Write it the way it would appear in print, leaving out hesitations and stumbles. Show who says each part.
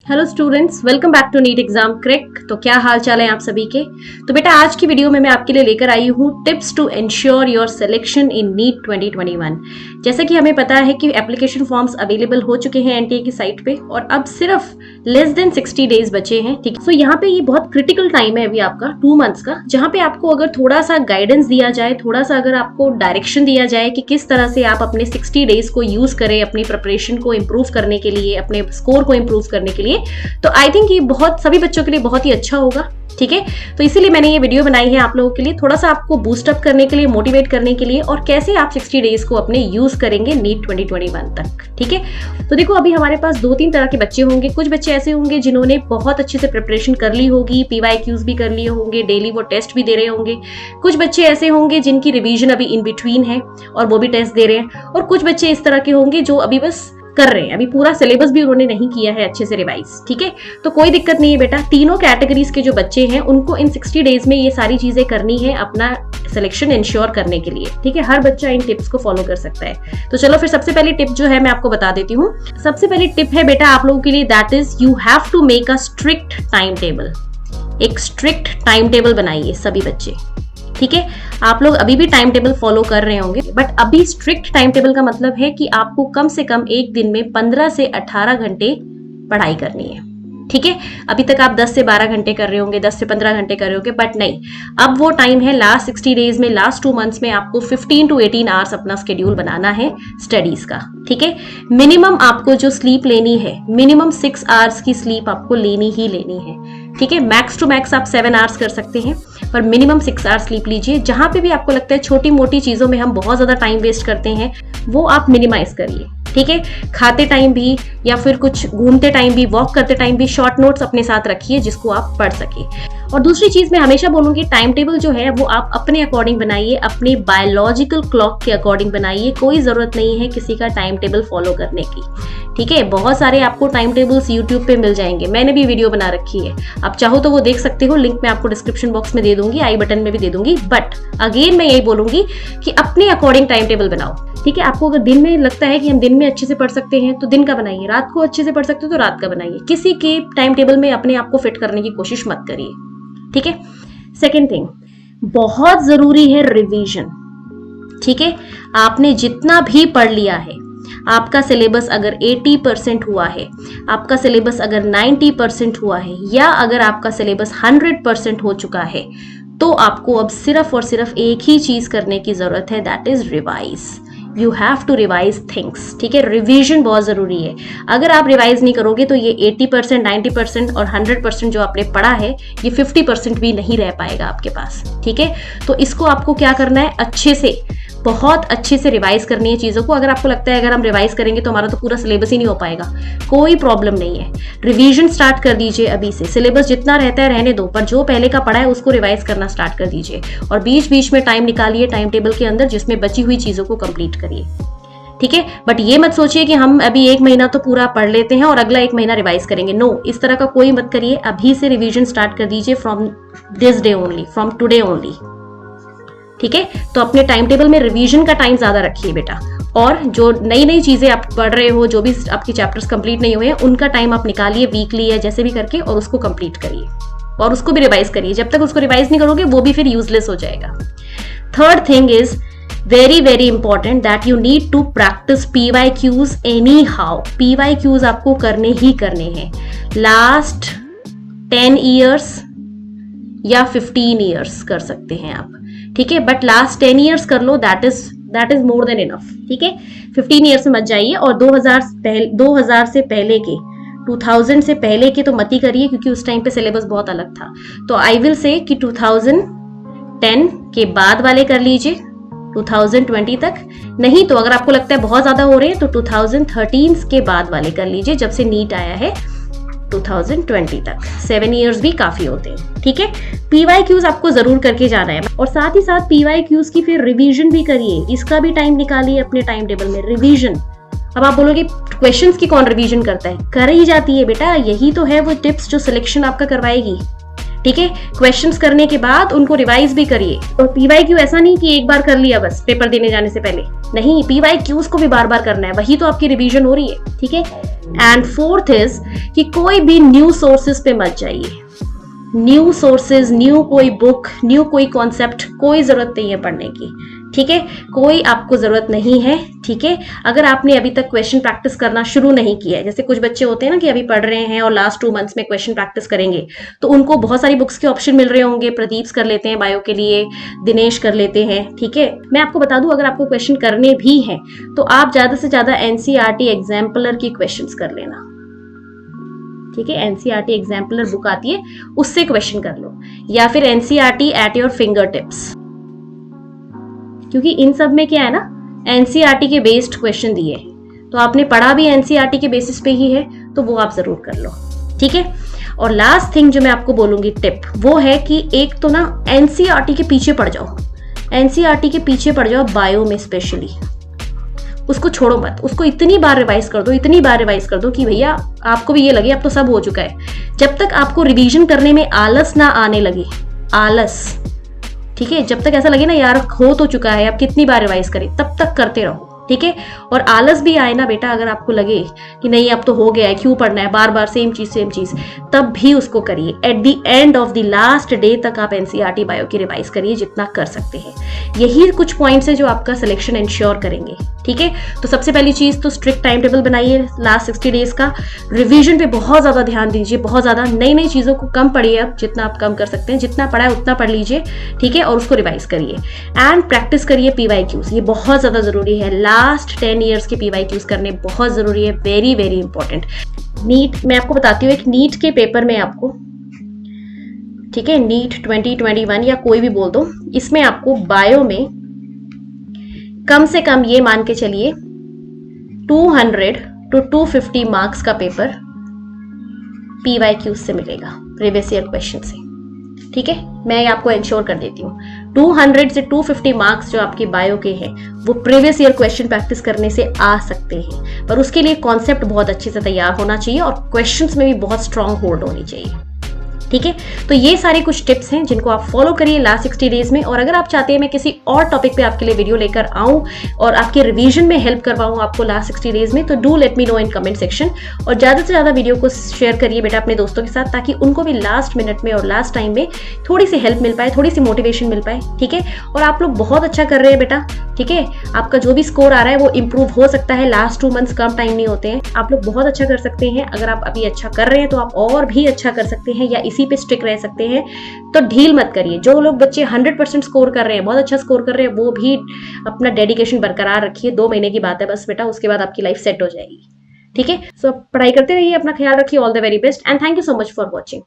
Speaker 1: Hello students, welcome back to NEET exam crack. तो क्या हाल चाल है आप सभी के। तो बेटा आज की वीडियो में मैं आपके लिए लेकर आई हूँ tips to ensure your selection in NEET 2021। जैसे कि हमें पता है कि एप्लीकेशन फॉर्म्स अवेलेबल हो चुके हैं एनटीए की साइट पे और अब सिर्फ लेस देन 60 डेज बचे हैं। ठीक है, तो यहाँ पे ये बहुत क्रिटिकल टाइम है अभी आपका 2 मंथ्स का, जहाँ पे आपको अगर थोड़ा सा गाइडेंस दिया जाए, थोड़ा सा अगर आपको डायरेक्शन दिया जाए कि किस तरह से आप अपने 60 डेज को यूज करें अपनी प्रिपरेशन को इम्प्रूव करने के लिए, अपने स्कोर को इम्प्रूव करने के लिए, तो आई थिंक ये बहुत सभी बच्चों के लिए बहुत ही अच्छा होगा। ठीक है, तो इसीलिए मैंने ये वीडियो बनाई है आप लोगों के लिए, थोड़ा सा आपको बूस्ट अप करने के लिए, मोटिवेट करने के लिए, और कैसे आप 60 डेज को अपने यूज करेंगे नीट 2021 तक। ठीक है, तो देखो अभी हमारे पास 2-3 तरह के बच्चे होंगे। कुछ बच्चे ऐसे होंगे जिन्होंने बहुत अच्छे से प्रिपरेशन कर ली होगी, PYQs भी कर लिए होंगे, डेली वो टेस्ट भी दे रहे होंगे। कुछ बच्चे ऐसे होंगे जिनकी रिवीजन अभी इन बिटवीन है और वो भी टेस्ट दे रहे हैं, और कुछ बच्चे इस तरह के होंगे जो अभी बस कर रहे हैं, अभी पूरा सिलेबस भी उन्होंने नहीं किया है अच्छे से रिवाइज। ठीक है, तो कोई दिक्कत नहीं है बेटा, तीनों कैटेगरीज के जो बच्चे हैं उनको इन 60 डेज में ये सारी चीजें करनी है अपना सिलेक्शन इंश्योर करने के लिए। ठीक है, हर बच्चा इन टिप्स को फॉलो कर सकता है। तो चलो फिर सबसे पहली टिप जो है मैं आपको बता देती हूँ। सबसे पहली टिप है बेटा आप लोगों के लिए, that is you have to make a strict time table. एक स्ट्रिक्ट टाइम टेबल बनाइए सभी बच्चे। ठीक है, आप लोग अभी भी टाइम टेबल फॉलो कर रहे होंगे, बट अभी स्ट्रिक्ट टाइम टेबल का मतलब है कि आपको कम से कम एक दिन में 15 से 18 घंटे पढ़ाई करनी है। ठीक है, अभी तक आप 10 से 12 घंटे कर रहे होंगे, 10 से 15 घंटे कर रहे होंगे, बट नहीं, अब वो टाइम है लास्ट 60 डेज में, लास्ट 2 मंथ्स में आपको 15 to 18 आवर्स अपना स्केड्यूल बनाना है स्टडीज का। ठीक है, मिनिमम आपको जो स्लीप लेनी है, मिनिमम 6 आवर्स की स्लीप आपको लेनी ही लेनी है। ठीक है, मैक्स टू मैक्स आप 7 आवर्स कर सकते हैं, पर मिनिमम 6 आवर्स स्लीप लीजिए। जहां पे भी आपको लगता है छोटी मोटी चीजों में हम बहुत ज्यादा टाइम वेस्ट करते हैं, वो आप मिनिमाइज करिए। ठीक है, खाते टाइम भी या फिर कुछ घूमते टाइम भी, वॉक करते टाइम भी शॉर्ट नोट्स अपने साथ रखिए जिसको आप पढ़ सके। और दूसरी चीज मैं हमेशा बोलूंगी, टाइम टेबल जो है वो आप अपने अकॉर्डिंग बनाइए, अपने बायोलॉजिकल क्लॉक के अकॉर्डिंग बनाइए। कोई जरूरत नहीं है किसी का टाइम टेबल फॉलो करने की। ठीक है, बहुत सारे आपको टाइम टेबल्स यूट्यूब पे मिल जाएंगे, मैंने भी वीडियो बना रखी है, आप चाहो तो वो देख सकते हो, लिंक मैं आपको डिस्क्रिप्शन बॉक्स में दे दूंगी, आई बटन में भी दे दूंगी। बट अगेन मैं यही बोलूंगी कि अपने अकॉर्डिंग टाइम टेबल बनाओ। ठीक है, आपको अगर दिन में लगता है कि हम दिन में अच्छे से पढ़ सकते हैं तो दिन का बनाइए, रात को अच्छे से पढ़ सकते हो तो रात का बनाइए। किसी के टाइम टेबल में अपने आप को फिट करने की कोशिश मत करिए। ठीक है, सेकेंड थिंग, बहुत जरूरी है रिवीजन। ठीक है, आपने जितना भी पढ़ लिया है, आपका सिलेबस अगर 80% हुआ है, आपका सिलेबस अगर 90% हुआ है, या अगर आपका सिलेबस 100% हो चुका है, तो आपको अब सिर्फ और सिर्फ एक ही चीज करने की जरूरत है, that is revise. You have to revise things. ठीक है, रिवीजन बहुत जरूरी है। अगर आप रिवाइज नहीं करोगे तो ये 80%, 90% और 100% जो आपने पढ़ा है, ये 50% भी नहीं रह पाएगा आपके पास। ठीक है, तो इसको आपको क्या करना है, अच्छे से, बहुत अच्छे से रिवाइज करनी है चीजों को। अगर आपको लगता है अगर हम रिवाइज करेंगे तो हमारा तो पूरा सिलेबस ही नहीं हो पाएगा, कोई प्रॉब्लम नहीं है, रिवीजन स्टार्ट कर दीजिए अभी से। सिलेबस जितना रहता है रहने दो, पर जो पहले का पढ़ा है उसको रिवाइज करना स्टार्ट कर दीजिए, और बीच बीच में टाइम निकालिए टाइम टेबल के अंदर जिसमें बची हुई चीजों को कंप्लीट करिए। ठीक है, बट ये मत सोचिए कि हम अभी 1 महीना तो पूरा पढ़ लेते हैं और अगला 1 महीना रिवाइज करेंगे। नो, इस तरह का कोई मत करिए। अभी से रिवीजन स्टार्ट कर दीजिए, from this day only, from today only. ठीक है, तो अपने टाइम टेबल में रिवीजन का टाइम ज्यादा रखिए बेटा, और जो नई नई चीजें आप पढ़ रहे हो, जो भी आपकी चैप्टर्स कंप्लीट नहीं हुए हैं, उनका टाइम आप निकालिए वीकली या जैसे भी करके, और उसको कंप्लीट करिए और उसको भी रिवाइज करिए। जब तक उसको रिवाइज नहीं करोगे वो भी फिर यूजलेस हो जाएगा। Third thing is very very important, that you need to practice PYQs anyhow. PYQs आपको करने ही करने हैं, लास्ट 10 ईयर्स या 15 ईयर्स कर सकते हैं आप। ठीक है, बट लास्ट 10 ईयर्स कर लो, that is more than enough. ठीक है, 15 ईयर्स में मत जाइए, और 2000 से पहले के, 2000 से पहले के तो मत ही करिए, क्योंकि उस टाइम पे सिलेबस बहुत अलग था। तो आई विल से कि 2010 के बाद वाले कर लीजिए 2020 तक। नहीं तो अगर आपको लगता है बहुत ज्यादा हो रहे हैं तो 2013 के बाद वाले कर लीजिए, जब से नीट आया है 2020 तक। 7 ईयर्स भी काफी होते हैं। ठीक है, PYQs आपको जरूर करके जाना है, और साथ ही साथ PYQs की फिर रिवीजन भी करिए। इसका भी टाइम निकालिए अपने टाइम टेबल में, रिवीजन। अब आप बोलोगे क्वेश्चंस की कौन रिवीजन करता है, कर ही जाती है बेटा, यही तो है वो टिप्स जो सिलेक्शन आपका करवाएगी। ठीक है, क्वेश्चंस करने के बाद उनको रिवाइज भी करिए। और PYQ ऐसा नहीं कि एक बार कर लिया बस पेपर देने जाने से पहले, नहीं, PYQs को भी बार बार करना है, वही तो आपकी रिवीजन हो रही है, ठीक है। एंड फोर्थ इज कि कोई भी न्यू सोर्सेज पे मत जाइए। न्यू सोर्सेज, न्यू कोई बुक, न्यू कोई कॉन्सेप्ट, कोई जरूरत नहीं है पढ़ने की, ठीक है। कोई आपको जरूरत नहीं है, ठीक है। अगर आपने अभी तक क्वेश्चन प्रैक्टिस करना शुरू नहीं किया है, जैसे कुछ बच्चे होते हैं ना कि अभी पढ़ रहे हैं और लास्ट 2 मंथ्स में क्वेश्चन प्रैक्टिस करेंगे, तो उनको बहुत सारी बुक्स के ऑप्शन मिल रहे होंगे। प्रदीप कर लेते हैं बायो के लिए, दिनेश कर लेते हैं, ठीक है। मैं आपको बता दूं, अगर आपको क्वेश्चन करने भी हैं तो आप ज्यादा से ज्यादा NCERT एग्जाम्पलर की क्वेश्चंस कर लेना, ठीक है। NCERT एग्जाम्पलर बुक आती है, उससे क्वेश्चन कर लो, या फिर NCERT at your finger tips, क्योंकि इन सब में क्या है ना, NCERT के बेस्ड क्वेश्चन दिए, तो आपने पढ़ा भी NCERT के बेसिस पे ही है, तो वो आप जरूर कर लो, ठीक है। और लास्ट थिंग जो मैं आपको बोलूंगी टिप, वो है कि एक तो ना NCERT के पीछे पड़ जाओ, NCERT के पीछे पड़ जाओ बायो में स्पेशली, उसको छोड़ो मत, उसको इतनी बार रिवाइज कर दो, इतनी बार रिवाइज कर दो कि भैया आपको भी ये लगे अब तो सब हो चुका है। जब तक आपको रिवीजन करने में आलस ना आने लगे, आलस, ठीक है, जब तक ऐसा लगे ना यार हो तो चुका है, अब कितनी बार रिवाइज करें, तब तक करते रहो, ठीक है। और आलस भी आए ना बेटा, अगर आपको लगे कि नहीं अब तो हो गया है, क्यों पढ़ना है बार बार सेम चीज, तब भी उसको करिए। At the end of the last day तक आप NCERT बायो की रिवाइज करिए जितना कर सकते हैं। यही कुछ पॉइंट्स है जो आपका सिलेक्शन इंश्योर करेंगे, ठीक है। तो सबसे पहली चीज तो स्ट्रिक्ट टाइम टेबल बनाइए लास्ट 60 डेज का। रिवीजन पे बहुत ज्यादा ध्यान दीजिए, बहुत ज्यादा नई नई चीजों को कम पढ़िए, अब जितना आप कम कर सकते हैं, जितना पढ़ा है उतना पढ़ लीजिए, ठीक है, और उसको रिवाइज करिए। एंड प्रैक्टिस करिए PYQs, ये बहुत ज्यादा जरूरी है। लास्ट 10 ईयर्स के PYQs करने बहुत जरूरी है, वेरी वेरी इंपॉर्टेंट। नीट, मैं आपको बताती हूँ, एक नीट के पेपर में आपको, ठीक है, नीट 2021 या कोई भी बोल दो, इसमें आपको बायो में कम से कम ये मान के चलिए 200 to 250 मार्क्स का पेपर PYQs से मिलेगा, प्रीवियस ईयर क्वेश्चन से, ठीक है। मैं आपको इंश्योर कर देती हूँ 200 से 250 मार्क्स जो आपकी बायो के हैं वो प्रीवियस ईयर क्वेश्चन प्रैक्टिस करने से आ सकते हैं, पर उसके लिए कॉन्सेप्ट बहुत अच्छे से तैयार होना चाहिए और क्वेश्चंस में भी बहुत स्ट्रांग होल्ड होनी चाहिए, ठीक है। तो ये सारे कुछ टिप्स हैं जिनको आप फॉलो करिए लास्ट 60 डेज में। और अगर आप चाहते हैं मैं किसी और टॉपिक पे आपके लिए वीडियो लेकर आऊं और आपके रिवीजन में हेल्प करवाऊं आपको लास्ट 60 डेज में, तो do let me know in comment section. और ज्यादा से ज्यादा वीडियो को शेयर करिए बेटा अपने दोस्तों के साथ, ताकि उनको भी लास्ट मिनट में और लास्ट टाइम में थोड़ी सी हेल्प मिल पाए, थोड़ी सी मोटिवेशन मिल पाए, ठीक है। और आप लोग बहुत अच्छा कर रहे हैं बेटा, ठीक है। आपका जो भी स्कोर आ रहा है वो इंप्रूव हो सकता है, लास्ट 2 मंथ्स कम टाइम नहीं होते हैं, आप लोग बहुत अच्छा कर सकते हैं। अगर आप अभी अच्छा कर रहे हैं तो आप और भी अच्छा कर सकते हैं, या इसी पे स्टिक रह सकते हैं, तो ढील मत करिए। जो लोग बच्चे 100% स्कोर कर रहे हैं, बहुत अच्छा स्कोर कर रहे हैं, वो भी अपना डेडिकेशन बरकरार रखिए। 2 महीने की बात है बस बेटा, उसके बाद आपकी लाइफ सेट हो जाएगी, ठीक है। सो पढ़ाई करते रहिए, अपना ख्याल रखिए। All the very best and thank you so much for watching.